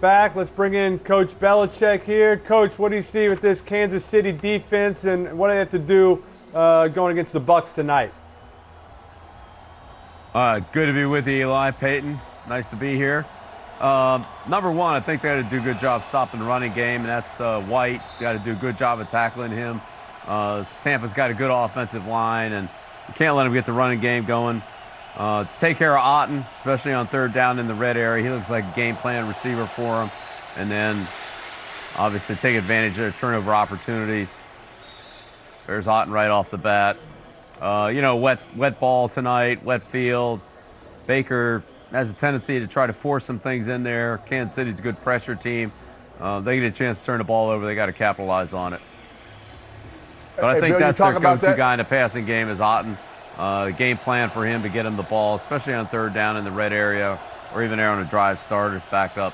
Back. Let's bring in Coach Belichick here. Coach, what do you see with this Kansas City defense, and what do they have to do going against the Bucs tonight? Good to be with you, Eli. Peyton, nice to be here. Number one, I think they got to do a good job stopping the running game, and that's White. Got to do a good job of tackling him. Tampa's got a good offensive line, and you can't let him get the running game going. Take care of Otten, especially on third down in the red area. He looks like a game plan receiver for him. And then, obviously, take advantage of their turnover opportunities. There's Otten right off the bat. Wet ball tonight, wet field. Baker has a tendency to try to force some things in there. Kansas City's a good pressure team. They get a chance to turn the ball over. They got to capitalize on it. But I think that's their go-to guy in the passing game is Otten. Game plan for him to get him the ball, especially on third down in the red area, or even there on a drive starter, back up.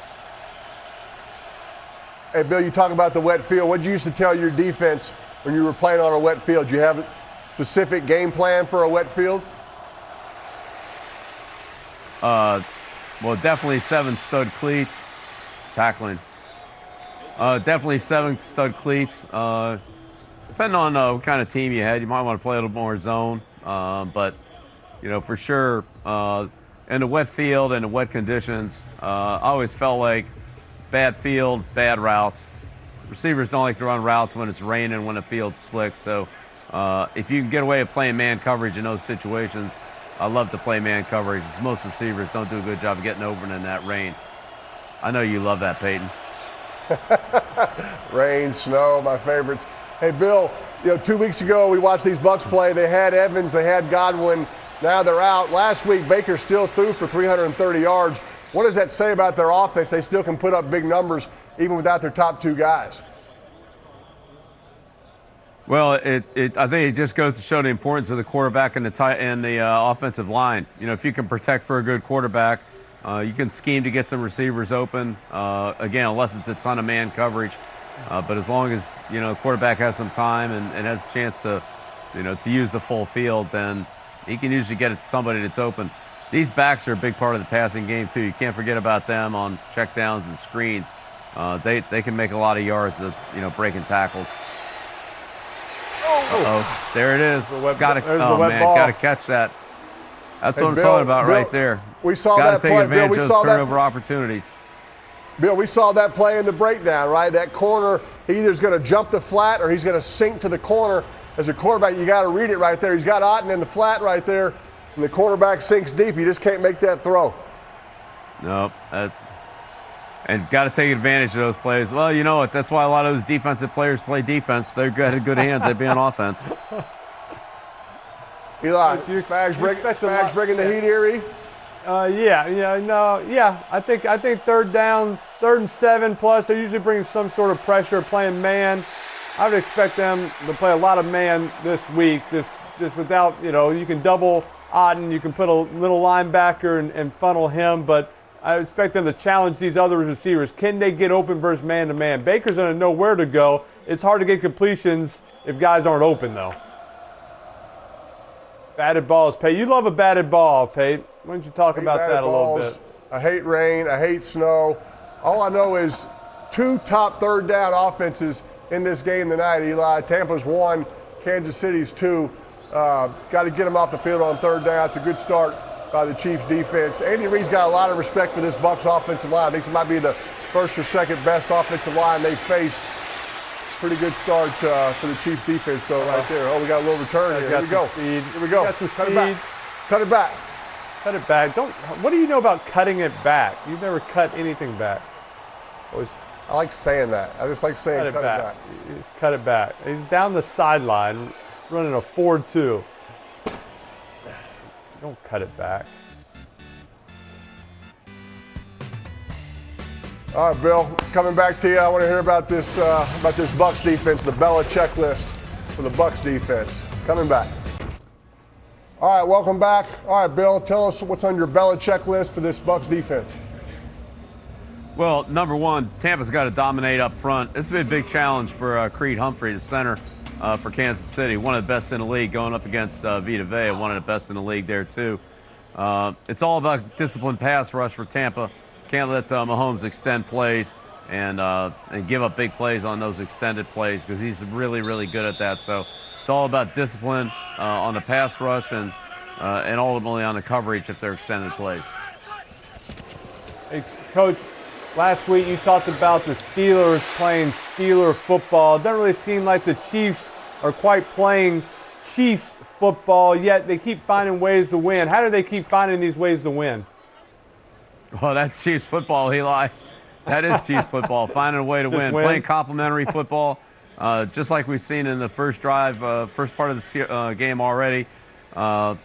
Hey, Bill, you talk about the wet field. What did you used to tell your defense when you were playing on a wet field? Do you have a specific game plan for a wet field? Well, definitely 7 stud cleats. Tackling. Definitely 7 stud cleats. Depending on what kind of team you had, you might want to play a little more zone. But, for sure, in the wet field and the wet conditions, I always felt like bad field, bad routes. Receivers don't like to run routes when it's raining, when the field's slick. So if you can get away with playing man coverage in those situations, I love to play man coverage. Most receivers don't do a good job of getting open in that rain. I know you love that, Peyton. Rain, snow, my favorites. Hey, Bill, 2 weeks ago we watched these Bucs play. They had Evans, they had Godwin. Now they're out. Last week, Baker still threw for 330 yards. What does that say about their offense? They still can put up big numbers even without their top 2 guys. Well, I think it just goes to show the importance of the quarterback and the offensive line. If you can protect for a good quarterback, you can scheme to get some receivers open. Again, unless it's a ton of man coverage. But as long as, the quarterback has some time and has a chance to use the full field, then he can usually get it to somebody that's open. These backs are a big part of the passing game, too. You can't forget about them on checkdowns and screens. They can make a lot of yards of, breaking tackles. Uh-oh. There it is. Got to catch that. That's what I'm talking about right there. We saw that play. Got to take advantage of those turnover opportunities. Bill, we saw that play in the breakdown, right? That corner, he either is going to jump the flat or he's going to sink to the corner. As a quarterback, you got to read it right there. He's got Otten in the flat right there, and the quarterback sinks deep. You just can't make that throw. Nope. And got to take advantage of those plays. Well, you know what? That's why a lot of those defensive players play defense. They've got good hands at being offense. Eli, Spags bringing the heat here, E? I think third down, 3rd and 7 plus, they're usually bringing some sort of pressure, playing man. I would expect them to play a lot of man this week, just without, you can double Otten, you can put a little linebacker and funnel him, but I expect them to challenge these other receivers. Can they get open versus man-to-man? Baker's going to know where to go. It's hard to get completions if guys aren't open, though. Batted balls, Pate. You love a batted ball, Pate. Why don't you talk about that a little bit? I hate rain. I hate snow. All I know is 2 top third down offenses in this game tonight, Eli. Tampa's 1, Kansas City's 2. Got to get them off the field on third down. It's a good start by the Chiefs defense. Andy Reid's got a lot of respect for this Bucs offensive line. I think it might be the first or second best offensive line they've faced. Pretty good start for the Chiefs defense, though, right there. Oh, we got a little return here. Here we go. Speed. Here we go. Got some speed. Cut it back. Cut it back. What do you know about cutting it back? You've never cut anything back. I like saying that. I just like saying cut it back. Just cut it back. He's down the sideline running a 4-2. Don't cut it back. All right, Bill, coming back to you. I want to hear about this Bucs defense, the Belichick list for the Bucs defense. Coming back. All right, welcome back. All right, Bill, tell us what's on your Belichick list for this Bucs defense. Well, number one, Tampa's got to dominate up front. This will be a big challenge for Creed Humphrey, the center for Kansas City. One of the best in the league, going up against Vita Vea, one of the best in the league there too. It's all about disciplined pass rush for Tampa. Can't let Mahomes extend plays and give up big plays on those extended plays because he's really, really good at that. So it's all about discipline on the pass rush and ultimately on the coverage if they're extended plays. Hey, Coach, last week you talked about the Steelers playing Steeler football. It doesn't really seem like the Chiefs are quite playing Chiefs football, yet they keep finding ways to win. How do they keep finding these ways to win? Well, that's Chiefs football, Eli. That is Chiefs football, finding a way to win. Playing complementary football, just like we've seen in the first drive, first part of the game already. Got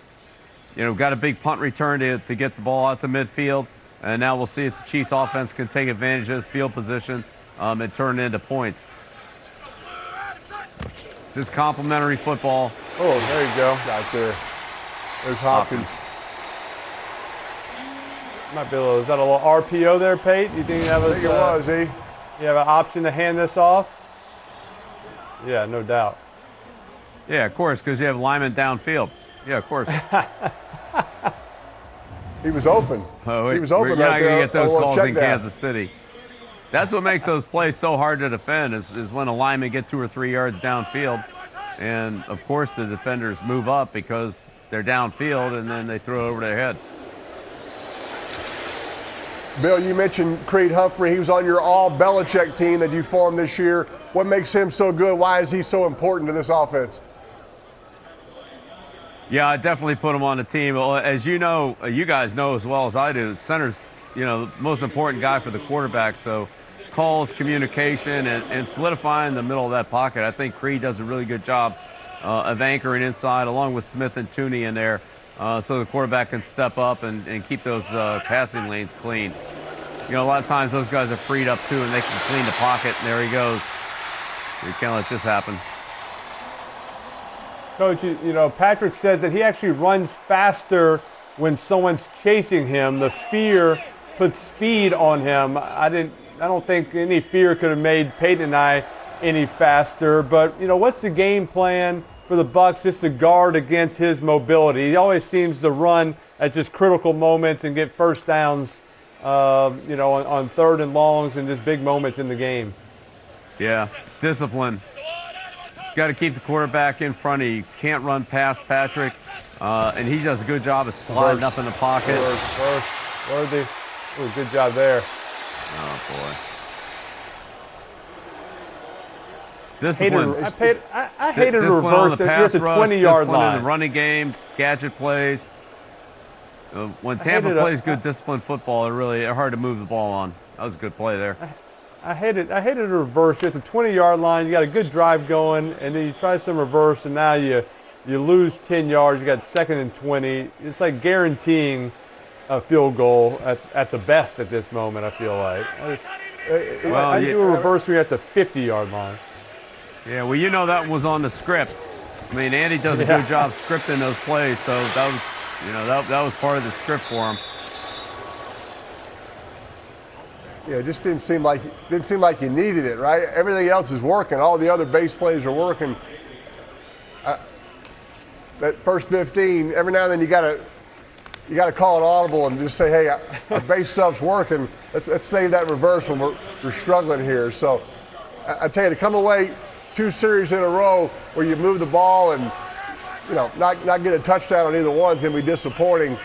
a big punt return to get the ball out to midfield. And now we'll see if the Chiefs offense can take advantage of this field position and turn it into points. Just complementary football. Oh, there you go. Right there. There's Hopkins. Might be is that a little RPO there, Pate? You think that was? I think it was, E. You have an option to hand this off? Yeah, no doubt. Yeah, of course, because you have linemen downfield. Yeah, of course. He was open. He was open. You're not going to get those calls in that. Kansas City. That's what makes those plays so hard to defend is when a lineman get 2 or 3 yards downfield. And, of course, the defenders move up because they're downfield, and then they throw it over their head. Bill, you mentioned Creed Humphrey. He was on your all-Belichick team that you formed this year. What makes him so good? Why is he so important to this offense? Yeah, I definitely put him on the team. As you know, you guys know as well as I do, center's, the most important guy for the quarterback. So calls, communication, and solidifying the middle of that pocket. I think Creed does a really good job of anchoring inside along with Smith and Tooney in there so the quarterback can step up and keep those passing lanes clean. A lot of times those guys are freed up too and they can clean the pocket, and there he goes. You can't let this happen. Coach, Patrick says that he actually runs faster when someone's chasing him. The fear puts speed on him. I don't think any fear could have made Peyton and I any faster. But what's the game plan for the Bucs just to guard against his mobility? He always seems to run at just critical moments and get first downs, on third and longs and just big moments in the game. Yeah, discipline. Got to keep the quarterback in front of you. Can't run past Patrick, and he does a good job of sliding up in the pocket. Worthy. Ooh, good job there. Oh, boy. Discipline. I hated discipline reverse on the pass at the rush, 20-yard discipline line. in the running game, gadget plays. When Tampa plays good disciplined football, they're hard to move the ball on. That was a good play there. I hated a reverse. You're at the 20-yard line. You got a good drive going, and then you try some reverse, and now you lose 10 yards. You got 2nd and 20. It's like guaranteeing a field goal at the best at this moment, I feel like. I do a reverse when you're at the 50-yard line. Yeah, well, that was on the script. I mean, Andy does a good job scripting those plays, so that was part of the script for him. Yeah, it just didn't seem like you needed it, right? Everything else is working. All the other base plays are working. That first 15, every now and then you got to call an audible and just say, hey, our base stuff's working. Let's save that reverse when we're struggling here. So I tell you, to come away 2 series in a row where you move the ball and not get a touchdown on either one is going to be disappointing.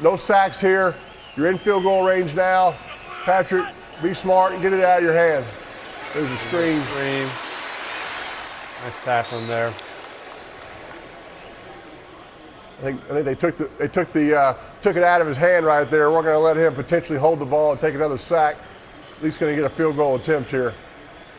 No sacks here. You're in field goal range now. Patrick, be smart and get it out of your hand. There's a screen. Nice tackling there. I think they took it out of his hand right there. We're going to let him potentially hold the ball and take another sack. At least going to get a field goal attempt here.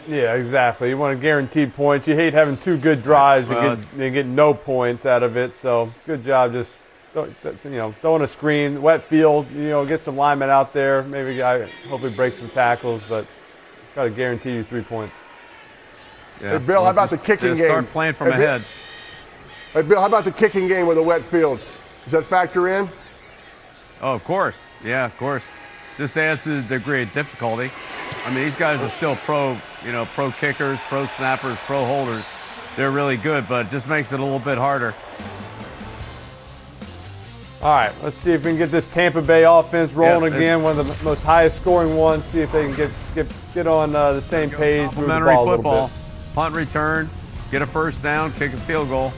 Yeah, exactly. You want to guarantee points. You hate having 2 good drives and get no points out of it. So good job, just throwing a screen, wet field. Get some linemen out there. Maybe hopefully break some tackles, but try to guarantee you 3 points. Yeah. Hey, Bill, how about the kicking game? Start playing from ahead. Hey, Bill, how about the kicking game with a wet field? Does that factor in? Oh, of course. Yeah, of course. Just adds to the degree of difficulty. I mean, these guys are still pro kickers, pro snappers, pro holders. They're really good, but it just makes it a little bit harder. All right, let's see if we can get this Tampa Bay offense rolling again, one of the most highest scoring ones. See if they can get on the same page. Complimentary football, punt return, get a first down, kick a field goal.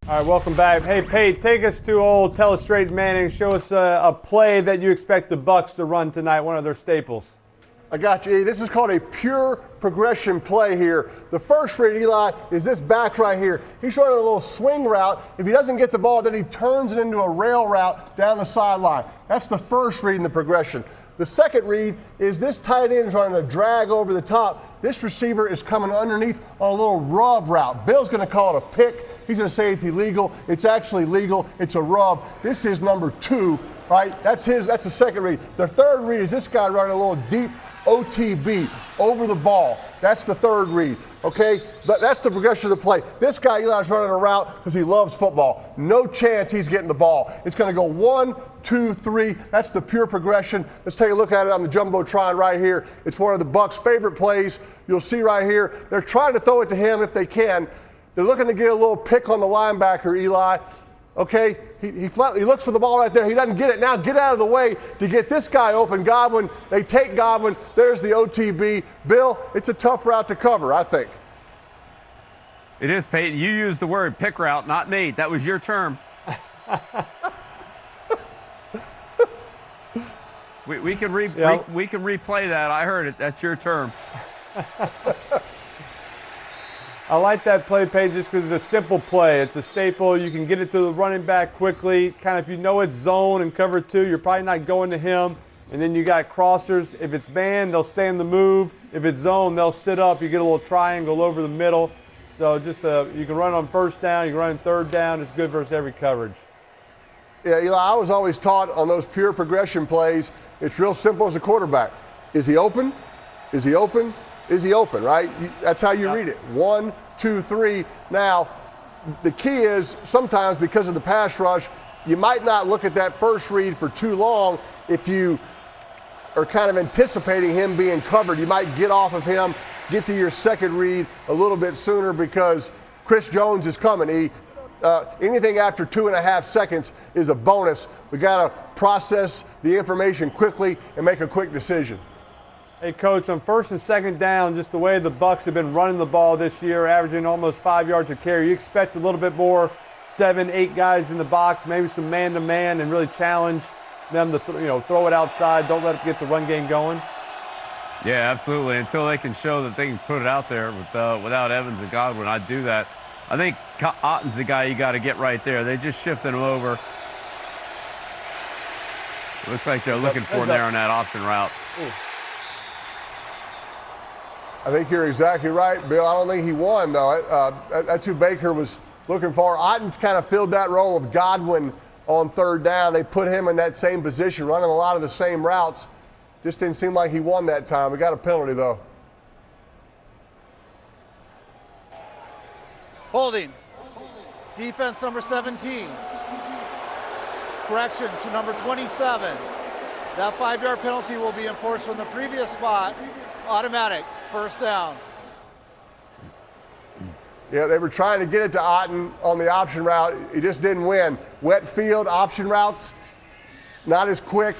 All right, welcome back. Hey, Pate, take us to old Tell Us Straight Manning. Show us a play that you expect the Bucs to run tonight, one of their staples. I got you. This is called a pure progression play here. The first read, Eli, is this back right here. He's running a little swing route. If he doesn't get the ball, then he turns it into a rail route down the sideline. That's the first read in the progression. The second read is this tight end is running a drag over the top. This receiver is coming underneath on a little rub route. Bill's going to call it a pick. He's going to say it's illegal. It's actually legal. It's a rub. This is number 2, right? That's the second read. The third read is this guy running a little deep OTB over the ball. That's the third read, okay? That's the progression of the play. This guy, Eli's running a route because he loves football. No chance he's getting the ball. It's going to go 1, 2, 3. That's the pure progression. Let's take a look at it on the Jumbotron right here. It's one of the Bucs' favorite plays. You'll see right here. They're trying to throw it to him if they can. They're looking to get a little pick on the linebacker, Eli. Okay, he looks for the ball right there. He doesn't get it. Now get out of the way to get this guy open. Godwin, they take Godwin. There's the OTB. Bill, it's a tough route to cover, I think. It is, Peyton. You used the word pick route, not me. That was your term. we can replay that. I heard it. That's your term. I like that play, Paige, just because it's a simple play. It's a staple. You can get it to the running back quickly. Kind of if you know it's zone and cover 2, you're probably not going to him. And then you got crossers. If it's man, they'll stay in the move. If it's zone, they'll sit up. You get a little triangle over the middle. So just you can run on first down. You can run on third down. It's good versus every coverage. Yeah, Eli, I was always taught on those pure progression plays, it's real simple as a quarterback. Is he open? Is he open? Is he open, right? That's how you read it. 1, 2, 3. Now, the key is sometimes because of the pass rush, you might not look at that first read for too long. If you are kind of anticipating him being covered, you might get off of him, get to your second read a little bit sooner because Chris Jones is coming. Anything after 2.5 seconds is a bonus. We got to process the information quickly and make a quick decision. Hey, Coach, on first and second down, just the way the Bucs have been running the ball this year, averaging almost 5 yards a carry, you expect a little bit more 7, 8 guys in the box, maybe some man-to-man, and really challenge them to throw it outside. Don't let it get the run game going. Yeah, absolutely. Until they can show that they can put it out there without Evans and Godwin, I'd do that. I think Otten's the guy you got to get right there. They just shifted him over. It looks like they're looking for him there on that option route. Ooh. I think you're exactly right, Bill. I don't think he won, though. That's who Baker was looking for. Otten's kind of filled that role of Godwin on third down. They put him in that same position, running a lot of the same routes. Just didn't seem like he won that time. We got a penalty, though. Holding. Defense number 17. Correction to number 27. That 5-yard penalty will be enforced from the previous spot. Automatic. First down. Yeah, they were trying to get it to Otten on the option route. He just didn't win. Wet field, option routes, not as quick.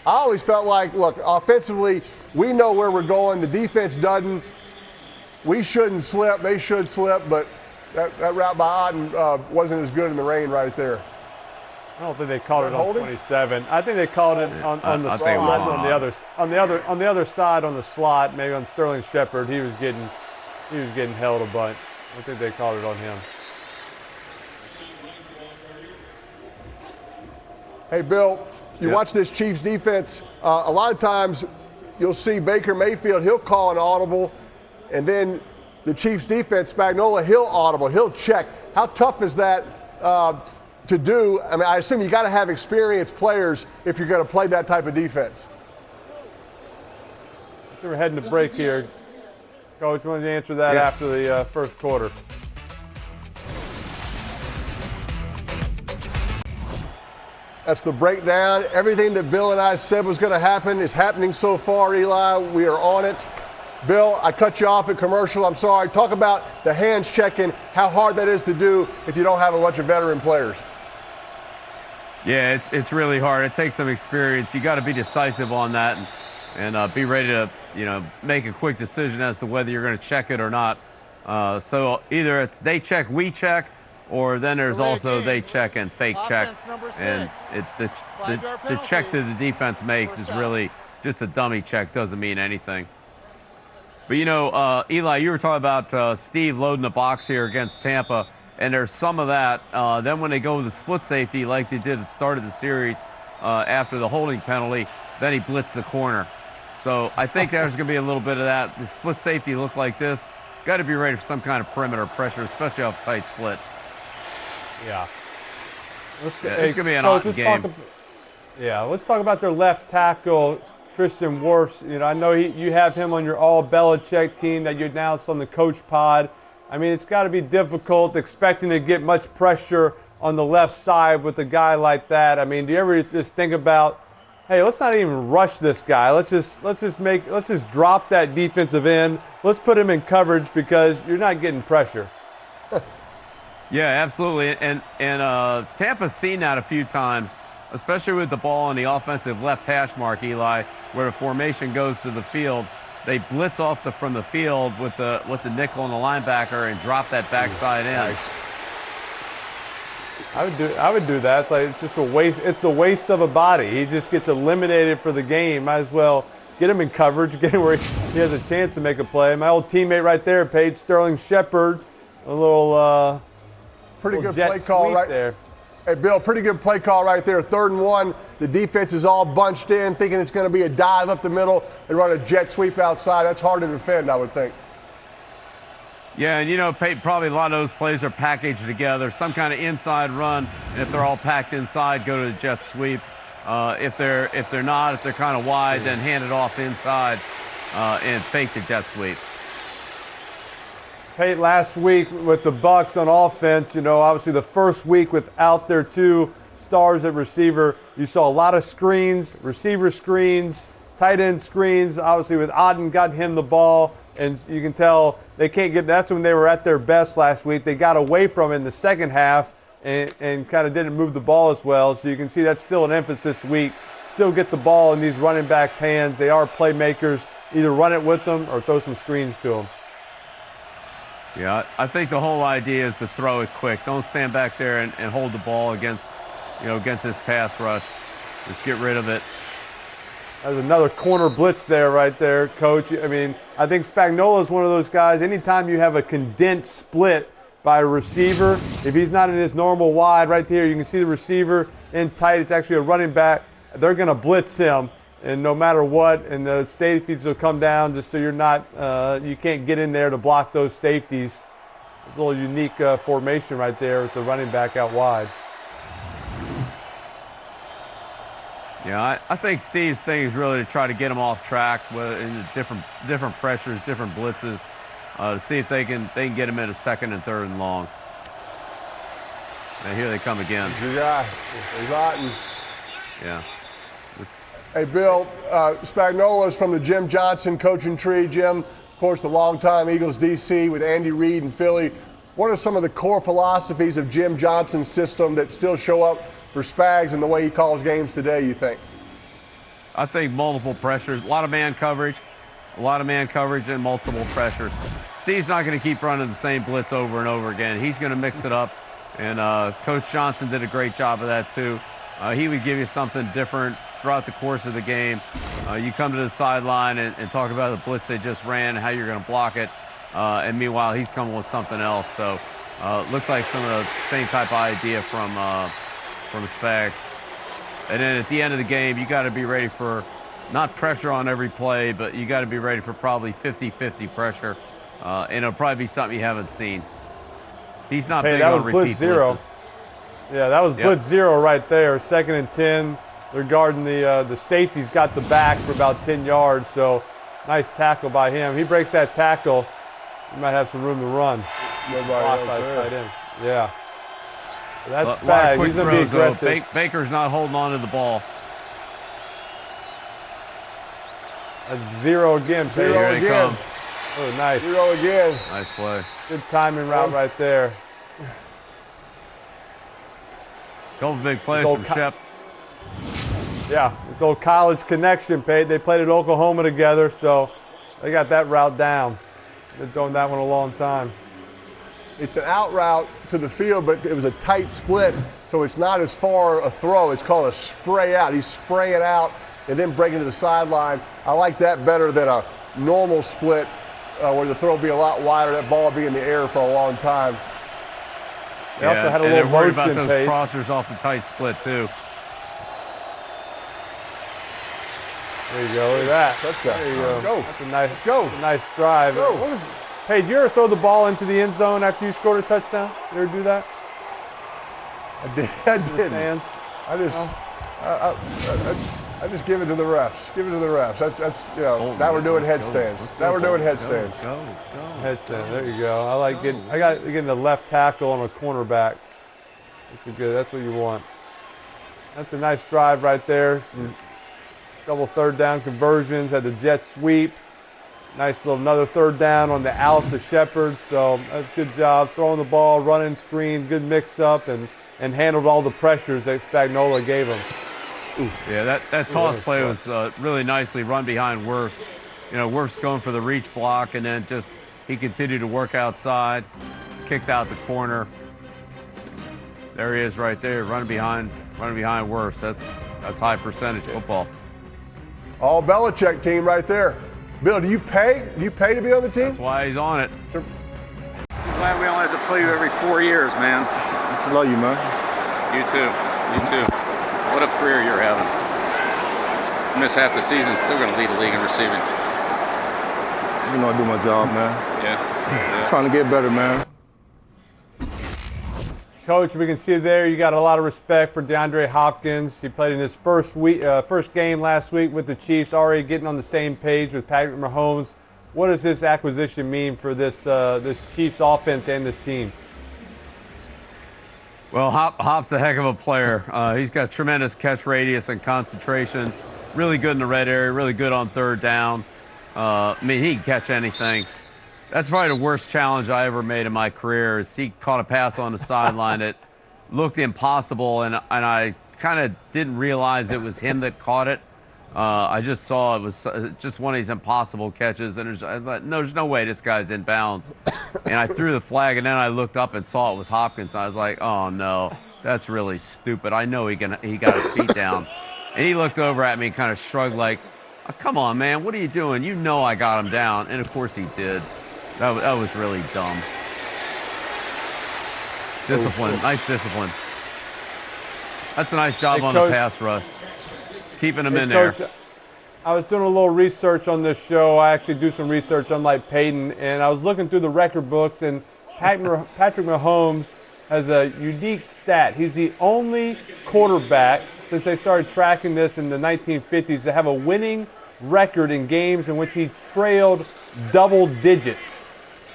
I always felt like, look, offensively, we know where we're going. The defense doesn't. We shouldn't slip. They should slip, but that route by Otten wasn't as good in the rain right there. I don't think they called it on 27. I think they called it on the slot, on the other side on the slot, maybe on Sterling Shepard. He was getting held a bunch. I think they called it on him. Hey, Bill, you watch this Chiefs defense. A lot of times you'll see Baker Mayfield, he'll call an audible, and then the Chiefs defense, Spagnuolo, he'll audible, he'll check. How tough is that to do? I mean, I assume you got to have experienced players if you're going to play that type of defense. We're heading to break here. Coach, wanted to answer that after the first quarter. That's the breakdown. Everything that Bill and I said was going to happen is happening so far, Eli. We are on it. Bill, I cut you off at commercial. I'm sorry. Talk about the hands checking, how hard that is to do if you don't have a bunch of veteran players. Yeah, it's really hard. It takes some experience. You got to be decisive on that and be ready to, make a quick decision as to whether you're going to check it or not. So either it's they check, we check, or then there's also they check and fake check. And the check that the defense makes is really just a dummy check. Doesn't mean anything. But, Eli, you were talking about Steve loading the box here against Tampa, and there's some of that. Then when they go with the split safety like they did at the start of the series after the holding penalty, then he blitzed the corner. So I think there's going to be a little bit of that. The split safety look like this. Got to be ready for some kind of perimeter pressure, especially off a tight split. Yeah. It's going to be an odd game. Let's talk about their left tackle, Tristan Wirfs. I know you have him on your all Belichick team that you announced on the coach pod. I mean, it's got to be difficult expecting to get much pressure on the left side with a guy like that. I mean, do you ever just think about, hey, let's not even rush this guy. Let's just drop that defensive end. Let's put him in coverage because you're not getting pressure. Yeah, absolutely. And Tampa's seen that a few times, especially with the ball on the offensive left hash mark, Eli, where the formation goes to the field. They blitz off from the field with the nickel and the linebacker and drop that backside in. Nice. I would do that. It's just a waste. It's a waste of a body. He just gets eliminated for the game. Might as well get him in coverage, get him where he has a chance to make a play. My old teammate right there paid Sterling Shepard a little pretty little good play call right there. Hey, Bill, pretty good play call right there. 3rd and 1. The defense is all bunched in, thinking it's going to be a dive up the middle and run a jet sweep outside. That's hard to defend, I would think. Yeah, and Peyton, probably a lot of those plays are packaged together. Some kind of inside run, and if they're all packed inside, go to the jet sweep. If they're not, if they're kind of wide, then hand it off inside and fake the jet sweep. Peyton, last week with the Bucs on offense, obviously the first week without their 2 stars at receiver, you saw a lot of screens, receiver screens, tight end screens. Obviously with Auden got him the ball, and you can tell they can't get. That's when they were at their best last week. They got away from it in the second half and kind of didn't move the ball as well. So you can see that's still an emphasis this week. Still get the ball in these running backs' hands. They are playmakers. Either run it with them or throw some screens to them. Yeah, I think the whole idea is to throw it quick. Don't stand back there and hold the ball against this pass rush. Just get rid of it. There's another corner blitz there right there, Coach. I mean, I think Spagnuolo is one of those guys. Anytime you have a condensed split by a receiver, if he's not in his normal wide right there, you can see the receiver in tight. It's actually a running back. They're going to blitz him, and no matter what, and the safeties will come down just so you're not, you can't get in there to block those safeties. It's a little unique formation right there with the running back out wide. Yeah, I think Steve's thing is really to try to get him off track in different pressures, different blitzes, to see if they can get him in a 2nd and 3rd and long. And here they come again. Yeah, he's hot. Yeah. Hey, Bill, Spagnuolo is from the Jim Johnson coaching tree. Jim, of course, the longtime Eagles DC with Andy Reid in Philly. What are some of the core philosophies of Jim Johnson's system that still show up for Spags and the way he calls games today, you think? I think multiple pressures, a lot of man coverage and multiple pressures. Steve's not going to keep running the same blitz over and over again. He's going to mix it up, and Coach Johnson did a great job of that too. He would give you something different throughout the course of the game. You come to the sideline and talk about the blitz they just ran, how you're going to block it, and meanwhile he's coming with something else. So looks like some of the same type of idea from Spags. And then at the end of the game, you got to be ready for not pressure on every play, but you got to be ready for probably 50-50 pressure, and it'll probably be something you haven't seen. He's not big on repeat blitzes. Yeah, that was blitz 0 right there. 2nd and 10. They're guarding the safety's got the back for about 10 yards, so nice tackle by him. He breaks that tackle, he might have some room to run. Nobody else. Yeah. That's Spag. He's going to be aggressive. Baker's not holding on to the ball. A 0 again. Here they come. Oh, nice. 0 again. Nice play. Good timing route right there. Couple big plays old from Shep. Yeah, this old college connection, Pate. They played at Oklahoma together, so they got that route down. Been doing that one a long time. It's an out route to the field, but it was a tight split, so it's not as far a throw. It's called a spray out. He's spraying out and then breaking to the sideline. I like that better than a normal split where the throw will be a lot wider, that ball will be in the air for a long time. They also had a and little they're worried motion, about those Pate. crossers off the tight split, too. There you go. Look at that. Touchdown. There you go. Go. That's a nice, Let's go. a nice drive. Go. What was, hey, did you ever throw the ball into the end zone after you scored a touchdown? You ever do that? I did. Stands? I just give it to the refs. Give it to the refs. That's now we're doing headstands. Now we're doing headstands. Go. Headstand. There you go. I like getting. I got getting the left tackle on a cornerback. That's what you want. That's a nice drive right there. Some double third down conversions. Had the jet sweep. Nice little another third down on the out to Shepard. So that's a good job throwing the ball, running screen, good mix up, and handled all the pressures that Spagnuolo gave him. Ooh. Yeah, that toss play was really nicely run behind Wirfs. Wirfs going for the reach block, and then just he continued to work outside, kicked out the corner. There he is right there, running behind Wirfs. That's high percentage football. All Belichick team right there. Bill, do you pay? Do you pay to be on the team? That's why he's on it. I'm glad we only have to play you every 4 years, man. Love you, man. You too. What a career you're having. You miss half the season, still going to lead the league in receiving. I do my job, man. Yeah. Trying to get better, man. Coach, we can see there you got a lot of respect for DeAndre Hopkins. He played in his first game last week with the Chiefs, already getting on the same page with Patrick Mahomes. What does this acquisition mean for this Chiefs offense and this team? Well, Hop's a heck of a player. He's got tremendous catch radius and concentration. Really good in the red area, really good on third down. He can catch anything. That's probably the worst challenge I ever made in my career is he caught a pass on the sideline that looked impossible, and I kind of didn't realize it was him that caught it. I just saw it was just one of these impossible catches, and there's no way this guy's in bounds. And I threw the flag, and then I looked up and saw it was Hopkins. I was like, oh, no, that's really stupid. I know he got his feet down. And he looked over at me and kind of shrugged like, oh, come on, man, what are you doing? You know I got him down. And, of course, he did. That was really dumb. Discipline, nice discipline. That's a nice job on Coach, the pass rush. It's keeping him in Coach, there. I was doing a little research on this show. I actually do some research, unlike Peyton, and I was looking through the record books, and Patrick Mahomes has a unique stat. He's the only quarterback since they started tracking this in the 1950s to have a winning record in games in which he trailed double digits.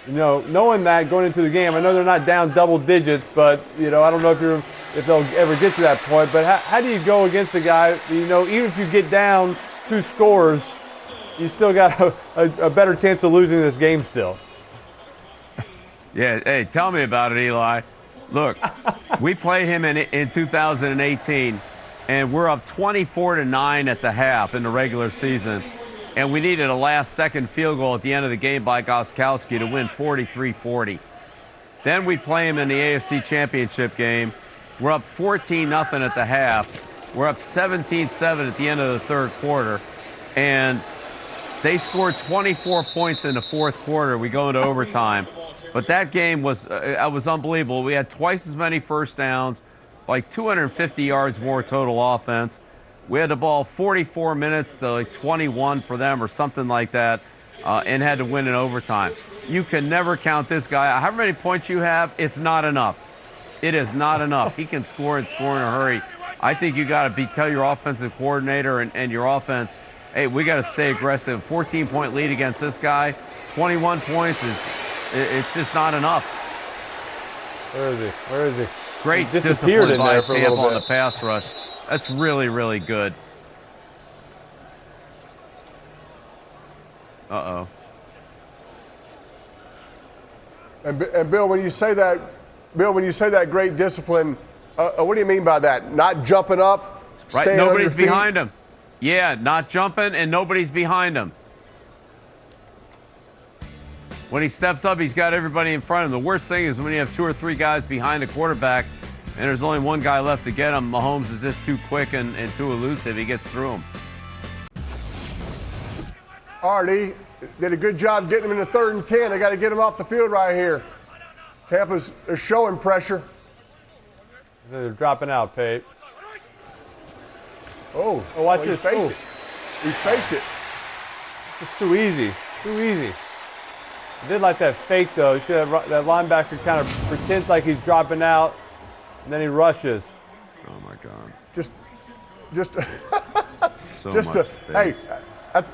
Knowing that going into the game, I know they're not down double digits, but I don't know if they'll ever get to that point. But how do you go against a guy? Even if you get down 2 scores, you still got a better chance of losing this game still. Yeah, hey, tell me about it, Eli. Look, we played him in 2018, and we're up 24-9 at the half in the regular season. And we needed a last-second field goal at the end of the game by Gostkowski to win 43-40. Then we play him in the AFC Championship game. We're up 14-0 at the half. We're up 17-7 at the end of the third quarter. And they scored 24 points in the fourth quarter. We go into overtime. But that game was unbelievable. We had twice as many first downs, like 250 yards more total offense. We had the ball 44 minutes to like 21 for them or something like that, and had to win in overtime. You can never count this guy. However many points you have, it's not enough. It is not enough. He can score and score in a hurry. I think you got to tell your offensive coordinator and your offense, hey, we got to stay aggressive. 14-point lead against this guy, 21 points it's just not enough. Where is he? Great He disappeared discipline in by there for a Tampa little on the bit. pass rush. That's really, really good. Uh-oh. And Bill, when you say that great discipline, What do you mean by that? Not jumping up? Right, staying nobody's on your feet? behind him. Yeah, not jumping, and nobody's behind him. When he steps up, he's got everybody in front of him. The worst thing is when you have 2 or 3 guys behind the quarterback, and there's only one guy left to get him. Mahomes is just too quick and too elusive. He gets through him. Artie did a good job getting him in the 3rd and 10. They got to get him off the field right here. Tampa's showing pressure. They're dropping out, Pate. Oh, watch he this. faked Oh. it. He faked it. It's too easy. Too easy. I did like that fake, though. You see that linebacker kind of pretends like he's dropping out, and then he rushes. Oh, my God. Just So just much hey, space.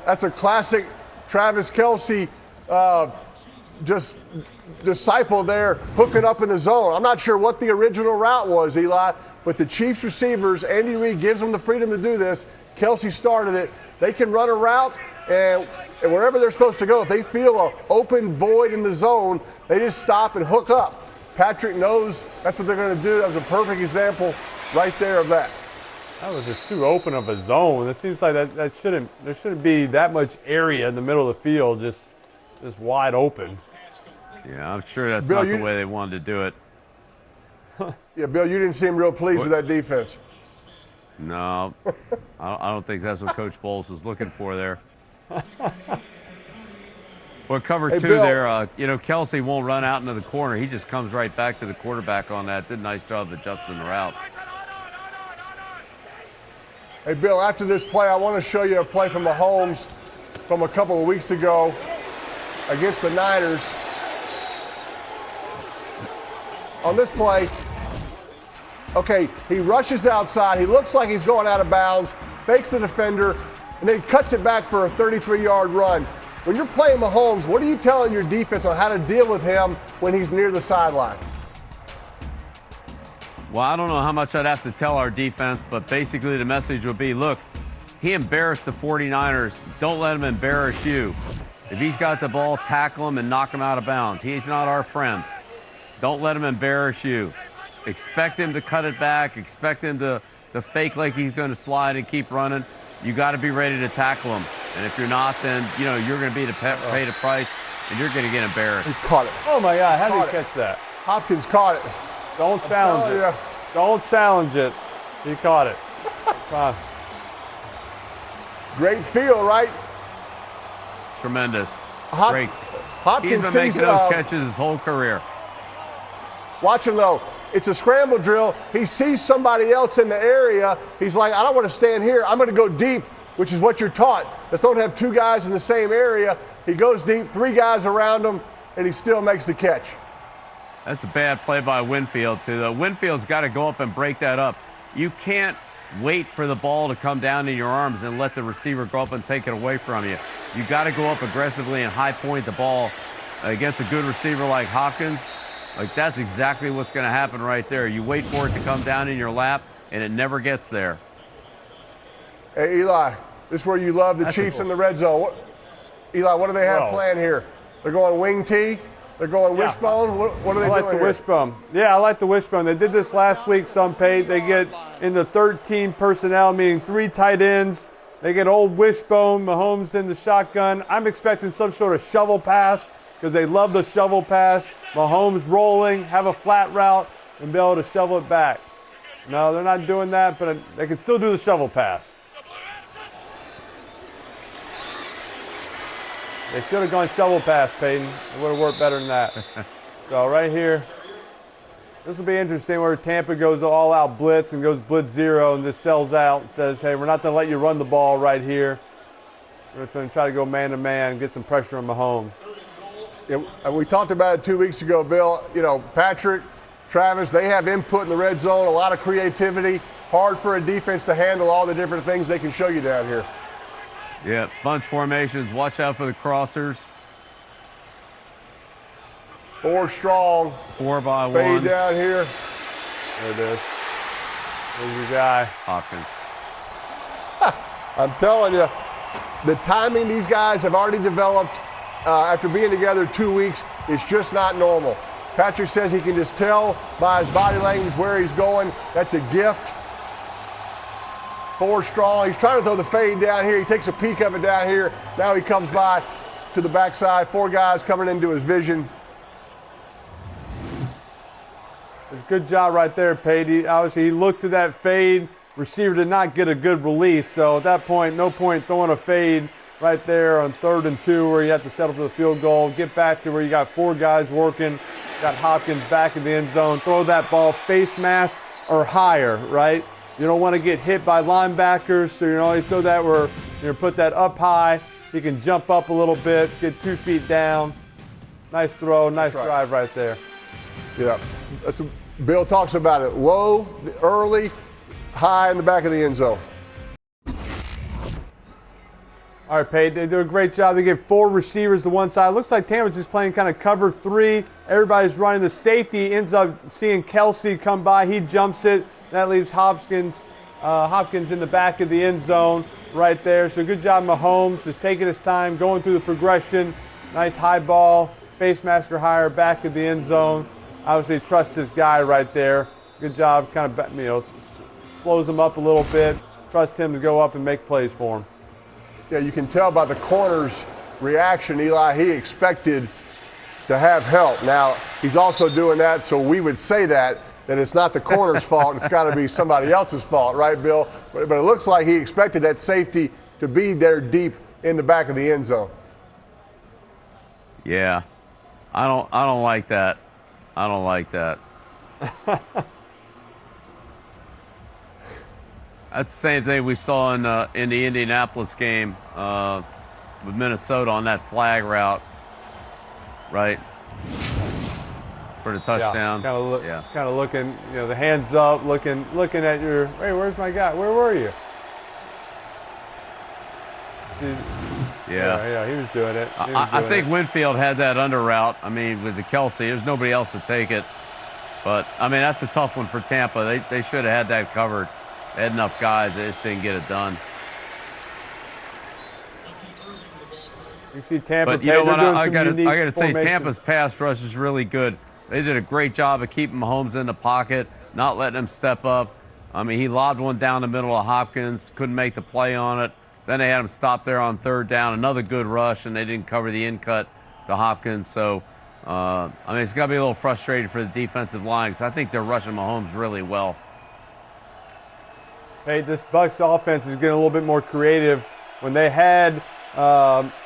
that's a classic Travis Kelce just disciple there, hooking up in the zone. I'm not sure what the original route was, Eli, but the Chiefs receivers, Andy Reid gives them the freedom to do this. Kelce started it. They can run a route, and wherever they're supposed to go, if they feel an open void in the zone, they just stop and hook up. Patrick knows that's what they're going to do. That was a perfect example right there of that. That was just too open of a zone. It seems like there shouldn't be that much area in the middle of the field, just wide open. Yeah, I'm sure that's Bill, not the way they wanted to do it. Yeah, Bill, you didn't seem real pleased with that defense. No, I don't think that's what Coach Bowles was looking for there. Well, cover Hey, 2 Bill. there, Kelce won't run out into the corner. He just comes right back to the quarterback on that. Did a nice job adjusting the route. Hey, Bill, after this play, I want to show you a play from Mahomes from a couple of weeks ago against the Niners. On this play, okay, he rushes outside. He looks like he's going out of bounds, fakes the defender, and then cuts it back for a 33-yard run. When you're playing Mahomes, what are you telling your defense on how to deal with him when he's near the sideline? Well, I don't know how much I'd have to tell our defense, but basically the message would be, look, he embarrassed the 49ers. Don't let him embarrass you. If he's got the ball, tackle him and knock him out of bounds. He's not our friend. Don't let him embarrass you. Expect him to cut it back. Expect him to fake like he's going to slide and keep running. You got to be ready to tackle him. And if you're not, then you're going to be pay the price, and you're going to get embarrassed. He caught it. Oh my God! How did Caught he it. catch that? Hopkins caught it. Don't challenge it. telling Don't challenge it. He caught it. Come on. Great feel, right? Tremendous. Great. Hopkins He's been sees, making those catches his whole career. watch him though. It's a scramble drill. He sees somebody else in the area. He's like, I don't want to stand here. I'm going to go deep, which is what you're taught. Let's don't have 2 guys in the same area. He goes deep, 3 guys around him, and he still makes the catch. That's a bad play by Winfield, too. The Winfield's got to go up and break that up. You can't wait for the ball to come down in your arms and let the receiver go up and take it away from you. You got to go up aggressively and high point the ball against a good receiver like Hopkins. Like, that's exactly what's going to happen right there. You wait for it to come down in your lap, and it never gets there. Hey, Eli, this is where you love the Chiefs in the red zone. Eli, what do they have planned here? They're going wing T? They're going wishbone? What are they doing I like the here? wishbone. Yeah, I like the wishbone. They did this last week, some paid. They get into 13 personnel, meaning 3 tight ends. They get old wishbone, Mahomes in the shotgun. I'm expecting some sort of shovel pass because they love the shovel pass. Mahomes rolling, have a flat route, and be able to shovel it back. No, they're not doing that, but they can still do the shovel pass. They should have gone shovel pass, Peyton. It would have worked better than that. So right here, this will be interesting where Tampa goes all out blitz and goes blitz 0 and just sells out and says, hey, we're not going to let you run the ball right here. We're going to try to go man-to-man and get some pressure on Mahomes. Yeah, and we talked about it 2 weeks ago, Bill. You know, Patrick, Travis, they have input in the red zone, a lot of creativity. Hard for a defense to handle all the different things they can show you down here. Yeah, bunch formations. Watch out for the crossers. 4 strong. 4 by Fade 1. down here. There it is. There's your guy. Hopkins. I'm telling you, the timing these guys have already developed after being together 2 weeks is just not normal. Patrick says he can just tell by his body language where he's going. That's a gift. Forward strong. He's trying to throw the fade down here. He takes a peek of it down here. Now he comes by to the backside. 4 guys coming into his vision. It's a good job right there, Pate. Obviously, he looked to that fade. Receiver did not get a good release, so at that point, no point throwing a fade right there on 3rd and 2 where you have to settle for the field goal. Get back to where you got 4 guys working. Got Hopkins back in the end zone. Throw that ball face mask or higher, right? You don't want to get hit by linebackers, so you always throw that where you put that up high. He can jump up a little bit, get 2 feet down. Nice throw, nice drive right there. Yeah, that's what Bill talks about it. Low, early, high in the back of the end zone. All right, Pate, they do a great job. They get 4 receivers to one side. Looks like Tampa's just playing kind of cover 3. Everybody's running the safety. Ends up seeing Kelsey come by. He jumps it. That leaves Hopkins in the back of the end zone right there. So good job, Mahomes. Just taking his time, going through the progression. Nice high ball, face mask or higher, back of the end zone. Obviously, trust this guy right there. Good job, kind of, slows him up a little bit. Trust him to go up and make plays for him. Yeah, you can tell by the corner's reaction, Eli, he expected to have help. Now, he's also doing that, so we would say that it's not the corner's fault. It's got to be somebody else's fault, right, Bill? But it looks like he expected that safety to be there deep in the back of the end zone. Yeah, I don't like that. I don't like that. That's the same thing we saw in the Indianapolis game with Minnesota on that flag route, right? For the touchdown. Yeah, kind of looking, the hands up, looking at your, hey, where's my guy? Where were you? Yeah, he was doing it. I think Winfield had that under route. I mean, with the Kelsey, there's nobody else to take it. But, I mean, that's a tough one for Tampa. They should have had that covered. They had enough guys. They just didn't get it done. You see Tampa. But you know what? I got to say, Tampa's pass rush is really good. They did a great job of keeping Mahomes in the pocket, not letting him step up. I mean, he lobbed one down the middle of Hopkins, couldn't make the play on it. Then they had him stop there on 3rd down, another good rush, and they didn't cover the in cut to Hopkins. So, I mean, it's got to be a little frustrating for the defensive line because I think they're rushing Mahomes really well. Hey, this Bucs offense is getting a little bit more creative. When they had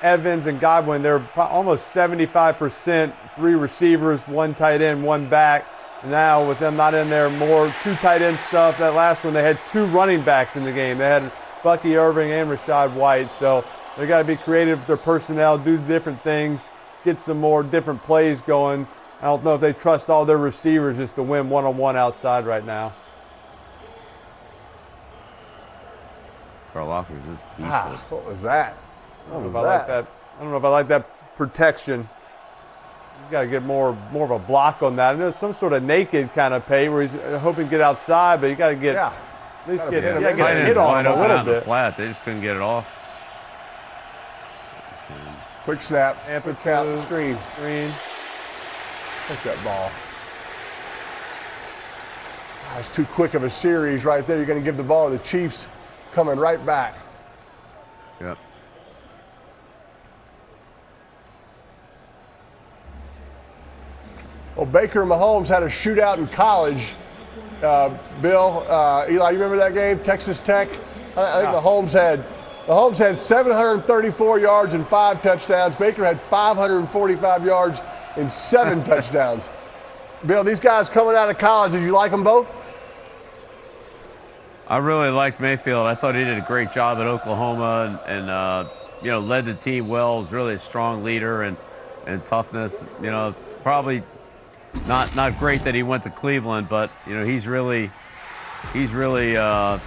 Evans and Godwin, they're almost 75%, 3 receivers, 1 tight end, 1 back. Now with them not in there, more 2 tight end stuff. That last one, they had 2 running backs in the game. They had Bucky Irving and Rashad White. So they got to be creative with their personnel, do different things, get some more different plays going. I don't know if they trust all their receivers just to win one-on-one outside right now. Karlaftis just beats us. What was that? I don't know if I like that protection. He's got to get more of a block on that. I know it's some sort of naked kind of pay where he's hoping to get outside, but you got to get at least get hit off a little bit. Flat. They just couldn't get it off. Quick snap. Quick count. Screen. Take that ball. That's too quick of a series right there. You're going to give the ball to the Chiefs coming right back. Yep. Well, Baker and Mahomes had a shootout in college. Bill, Eli, you remember that game, Texas Tech? I think Mahomes had 734 yards and 5 touchdowns. Baker had 545 yards and 7 touchdowns. Bill, these guys coming out of college, did you like them both? I really liked Mayfield. I thought he did a great job at Oklahoma and led the team well. Was really a strong leader and toughness. Probably not great that he went to Cleveland, but he's really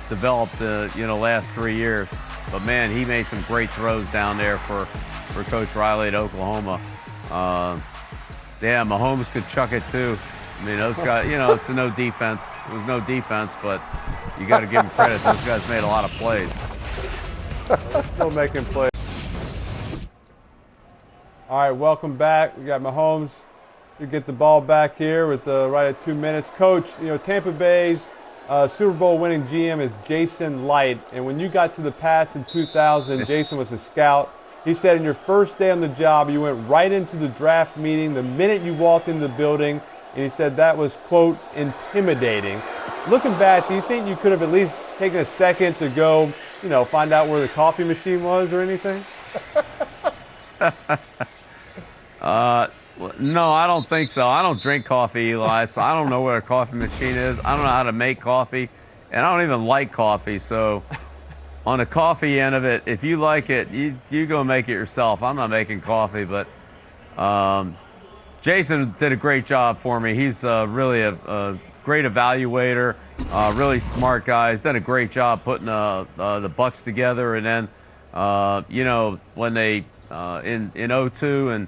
developed the last 3 years. But man, he made some great throws down there for Coach Riley at Oklahoma. Mahomes could chuck it too. I mean, those guys, it's a no defense. It was no defense, but you got to give them credit. Those guys made a lot of plays. Still making plays. All right, welcome back. We got Mahomes We get the ball back here with right at 2 minutes. Coach, Tampa Bay's Super Bowl winning GM is Jason Light. And when you got to the Pats in 2000, Jason was a scout. He said in your first day on the job, you went right into the draft meeting the minute you walked into the building. And he said that was, quote, intimidating. Looking back, do you think you could have at least taken a second to go, find out where the coffee machine was or anything? No, I don't think so. I don't drink coffee, Eli, so I don't know what a coffee machine is. I don't know how to make coffee, and I don't even like coffee. So on the coffee end of it, if you like it, you go make it yourself. I'm not making coffee, but Jason did a great job for me. He's really a great evaluator, really smart guy. He's done a great job putting the Bucks together, and then when they in 02 and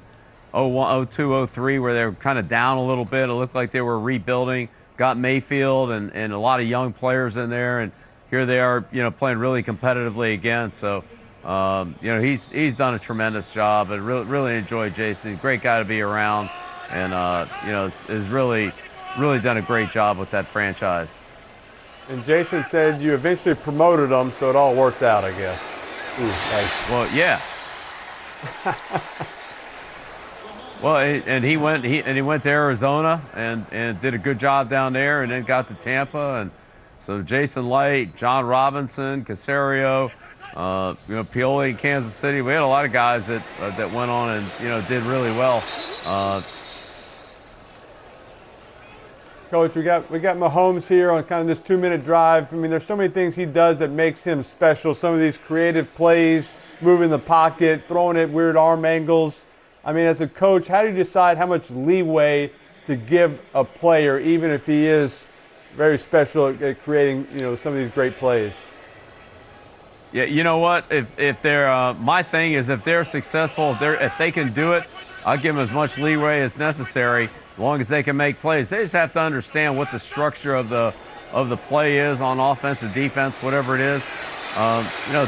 01, 02, 03, where they were kind of down a little bit. It looked like they were rebuilding. Got Mayfield and a lot of young players in there, and here they are, playing really competitively again. So, he's done a tremendous job, and really enjoyed Jason. Great guy to be around, and has really done a great job with that franchise. And Jason said you eventually promoted him, so it all worked out, I guess. Ooh, nice. Well, yeah. Well, and he went to Arizona and did a good job down there, and then got to Tampa, and so Jason Light, John Robinson, Caserio, Pioli in Kansas City. We had a lot of guys that went on and did really well. Coach, we got Mahomes here on kind of this 2-minute drive. I mean, there's so many things he does that makes him special. Some of these creative plays, moving the pocket, throwing at weird arm angles. I mean, as a coach, how do you decide how much leeway to give a player, even if he is very special at creating, some of these great plays? Yeah, you know what? If they're my thing is if they're successful, if they can do it, I'll give them as much leeway as necessary, as long as they can make plays. They just have to understand what the structure of the play is on offense or defense, whatever it is.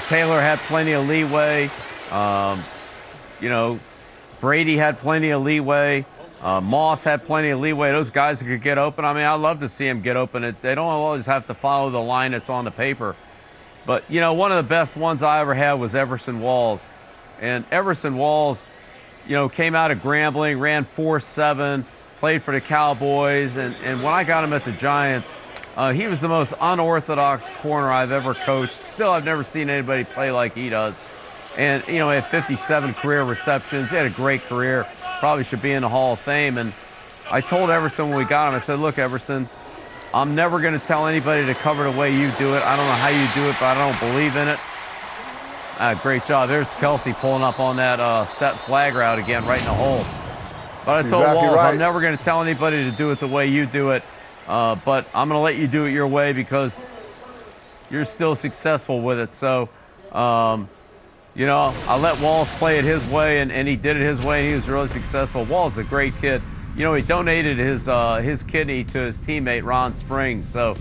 Taylor had plenty of leeway. Brady had plenty of leeway. Moss had plenty of leeway. Those guys that could get open. I mean, I'd love to see them get open. They don't always have to follow the line that's on the paper. But, one of the best ones I ever had was Everson Walls. And Everson Walls, came out of Grambling, ran 4.7, played for the Cowboys. And when I got him at the Giants, he was the most unorthodox corner I've ever coached. Still, I've never seen anybody play like he does. And, he had 57 career receptions. He had a great career. Probably should be in the Hall of Fame. And I told Everson when we got him, I said, look, Everson, I'm never going to tell anybody to cover the way you do it. I don't know how you do it, but I don't believe in it. Great job. There's Kelsey pulling up on that set flag route again, right in the hole. But I told Walls, right. I'm never going to tell anybody to do it the way you do it, but I'm going to let you do it your way because you're still successful with it. So, I let Walls play it his way, and he did it his way, and he was really successful. Walls is a great kid. He donated his kidney to his teammate, Ron Springs. So,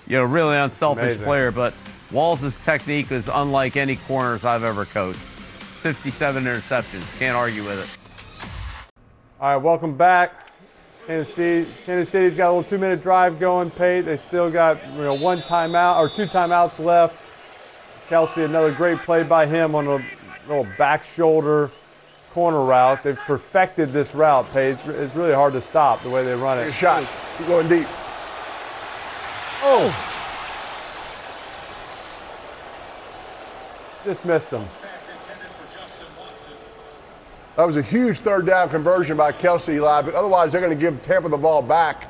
really unselfish Amazing player. But Walls' technique is unlike any corners I've ever coached. 57 interceptions. Can't argue with it. All right, welcome back. Kansas City's got a little 2-minute drive going, Pate. They still got 1 timeout or 2 timeouts left. Kelsey, another great play by him on a little back shoulder corner route. They've perfected this route, Paige. It's really hard to stop the way they run it. Good shot. Keep going deep. Oh! Just missed him. That was a huge 3rd down conversion by Kelsey, Eli, but otherwise they're going to give Tampa the ball back,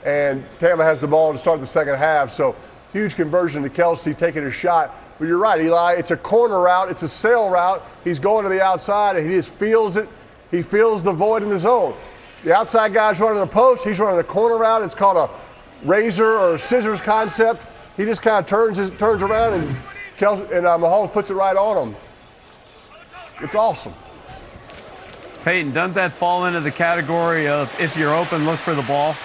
and Tampa has the ball to start the second half. So huge conversion to Kelsey, taking a shot. But you're right, Eli. It's a corner route. It's a sail route. He's going to the outside, and he just feels it. He feels the void in the zone. The outside guy's running the post. He's running the corner route. It's called a razor or scissors concept. He just kind of turns around, and Mahomes puts it right on him. It's awesome. Peyton, doesn't that fall into the category of if you're open, look for the ball?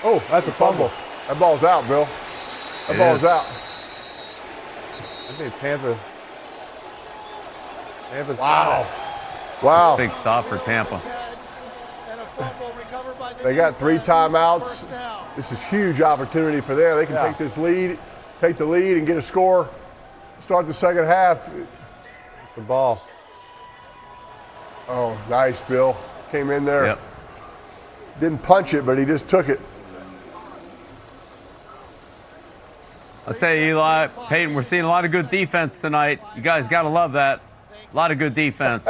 Oh, that's a fumble. That ball's out, Bill. That ball's out. I think Tampa's wow. That's a big stop for Tampa. And a They got 3 timeouts. This is huge opportunity for them. They can take the lead and get a score. Start the second half. The ball. Oh, nice, Bill. Came in there. Yep. Didn't punch it, but he just took it. I'll tell you, Eli, Peyton, we're seeing a lot of good defense tonight. You guys got to love that. A lot of good defense.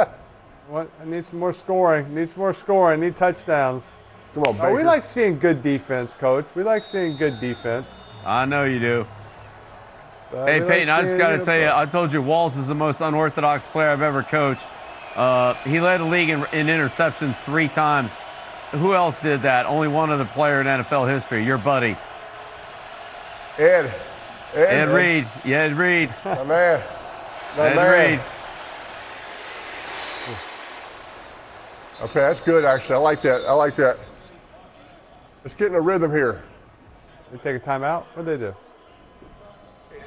What? I need some more scoring. Need some more scoring. Need touchdowns. Come on, Baker. We like seeing good defense, Coach. We like seeing good defense. I know you do. Hey, We Peyton, like I just seeing got to it. tell you, I told you Walls is the most unorthodox player I've ever coached. He led the league in interceptions 3 times. Who else did that? Only one other player in NFL history, your buddy. Ed Reed. Yeah, Ed Reed. My man. Ed Reed. Okay, that's good, actually. I like that. Let's get in a rhythm here. They take a timeout? What'd they do?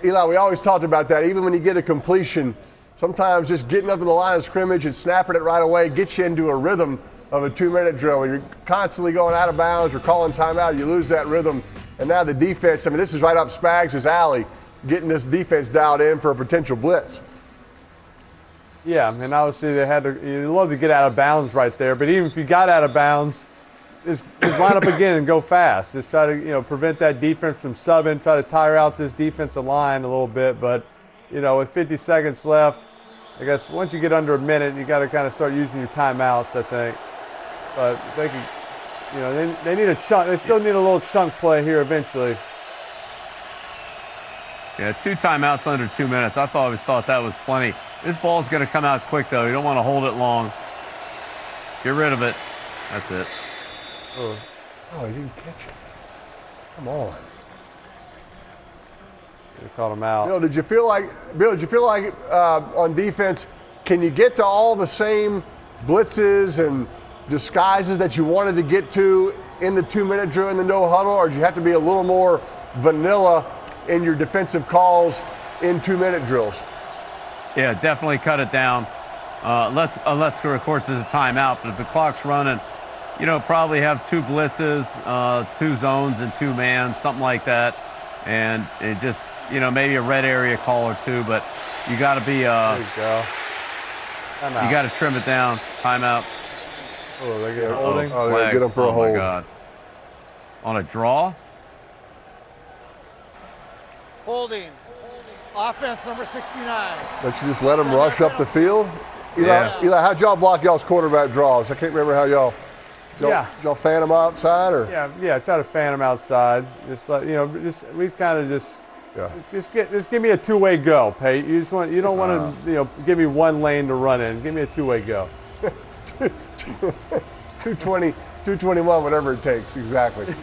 Eli, we always talked about that. Even when you get a completion, sometimes just getting up to the line of scrimmage and snapping it right away gets you into a rhythm of a 2-minute drill. When you're constantly going out of bounds or calling timeout, you lose that rhythm. And now the defense, I mean, this is right up Spags' alley, getting this defense dialed in for a potential blitz. Yeah, and obviously they had to. You'd love to get out of bounds right there, but even if you got out of bounds, just line up again and go fast. Just try to prevent that defense from subbing. Try to tire out this defensive line a little bit. But with 50 seconds left, I guess once you get under a minute, you got to kind of start using your timeouts, I think. But if they can, they need a chunk. They still need a little chunk play here eventually. Yeah, 2 timeouts under 2 minutes. I always thought that was plenty. This ball's going to come out quick, though. You don't want to hold it long. Get rid of it. That's it. Oh, he didn't catch it. Come on. They called him out. Bill, did you feel like on defense, can you get to all the same blitzes and disguises that you wanted to get to in the 2-minute drill in the no huddle, or do you have to be a little more vanilla in your defensive calls in 2-minute drills? Yeah, definitely cut it down. Unless of course, there's a timeout. But if the clock's running, probably have 2 blitzes, 2 zones, and 2 man, something like that. And it just, maybe a red area call or 2. But you got to be, There you go. Timeout. you got to trim it down. Timeout. Oh, they get holding. Oh, they're going to get him for a hold. Oh, my God. On a draw? Holding. Offense number 69. Don't you just let them rush up the field? Eli, Yeah. Eli, how'd y'all block y'all's quarterback draws? I can't remember how y'all Yeah. did y'all fan them outside or? Yeah. Try to fan them outside. Just let we kind of just. Yeah. Just give me a 2-way go, Pate. You don't want to give me 1 lane to run in. Give me a 2-way go. 220, 221, whatever it takes, exactly.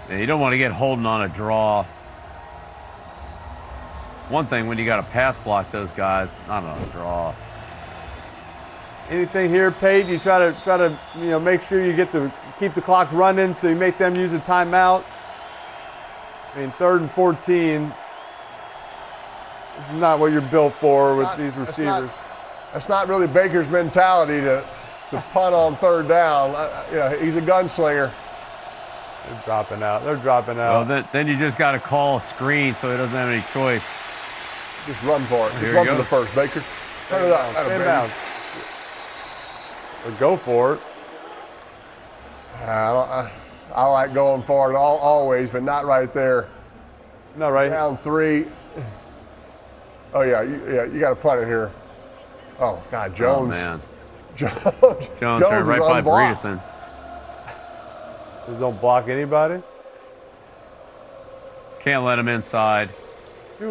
Yeah, you don't want to get holding on a draw. One thing when you got to pass block those guys, not on a draw. Anything here, Pate? You try to make sure you keep the clock running, so you make them use a timeout. I mean, 3rd and 14. This is not what you're built for with these receivers. That's not really Baker's mentality to punt on 3rd down. He's a gunslinger. They're dropping out. Well, then you just got to call a screen so he doesn't have any choice. Just run for it. Here Just you run go. for the first, Baker. Turn it up. Stay Atta in baby. bounds. Or go for it. I like going for it always, but not right there. No, right. Down 3. Oh yeah, you got to punt it here. Oh God, Jones. Oh, man. Jones there, right is by unblocked. Bredeson. Just don't block anybody. Can't let him inside.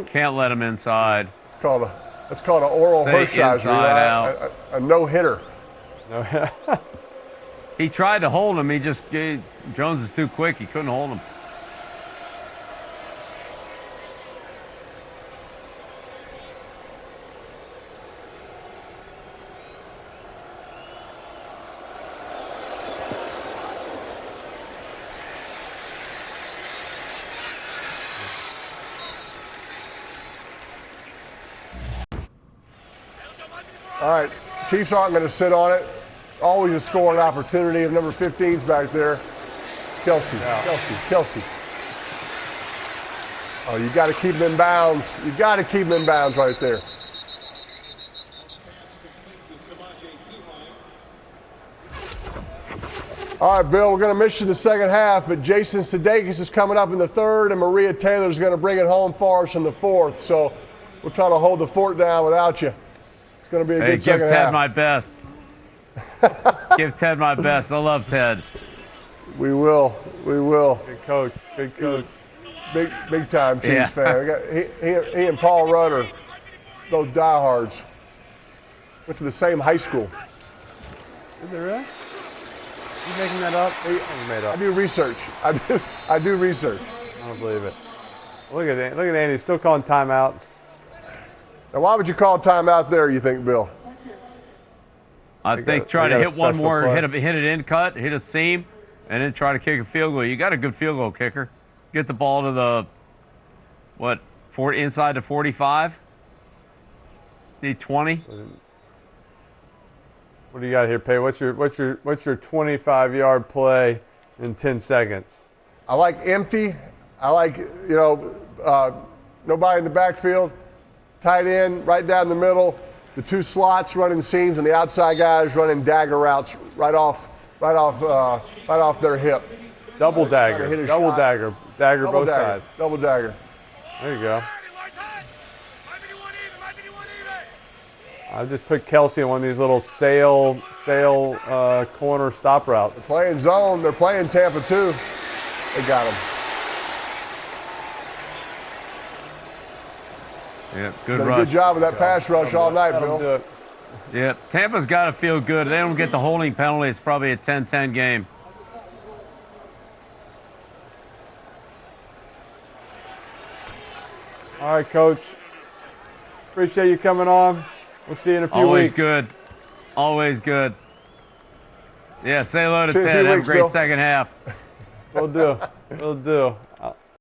Can't let him inside. That's called an oral Stay Hershiser. inside out. A no-hitter. No. He tried to hold him. Jones is too quick. He couldn't hold him. All right, Chiefs aren't going to sit on it. It's always a scoring opportunity if number 15's back there. Kelsey. Oh, you got to keep him in bounds. You got to keep him in bounds right there. All right, Bill, we're going to miss you in the second half, but Jason Sudeikis is coming up in the third, and Maria Taylor is going to bring it home for us in the fourth. So we're trying to hold the fort down without you. It's going to be a good second half. Give Ted my best. Give Ted my best. I love Ted. We will. Good coach. Big time Chiefs fan. He and Paul Rudd are both diehards. Went to the same high school. Is it really? You making that up? I do research. I do research. I don't believe it. Look at Andy, still calling timeouts. Now, why would you call timeout there, you think, Bill? I think try to hit one more, hit an in cut, hit a seam, and then try to kick a field goal. You got a good field goal kicker. Get the ball to the, inside to 45? Need 20? What do you got here, Pay? What's your 25-yard play in 10 seconds? I like empty. I like, nobody in the backfield. Tight end right down the middle. The two slots running seams, and the outside guys running dagger routes right off their hip. Double dagger. Dagger both sides. Double dagger. There you go. I just put Kelsey in one of these little sail corner stop routes. They're playing zone. They're playing Tampa too. They got him. Yeah, good Done rush. a good job with that pass rush all night, Bill. Yeah, Tampa's got to feel good. If they don't get the holding penalty, it's probably a 10-10 game. All right, Coach. Appreciate you coming on. We'll see you in a few weeks. Always good. Yeah, say hello to See you in a Ted. few Have a weeks, great Bill. second half. Will do.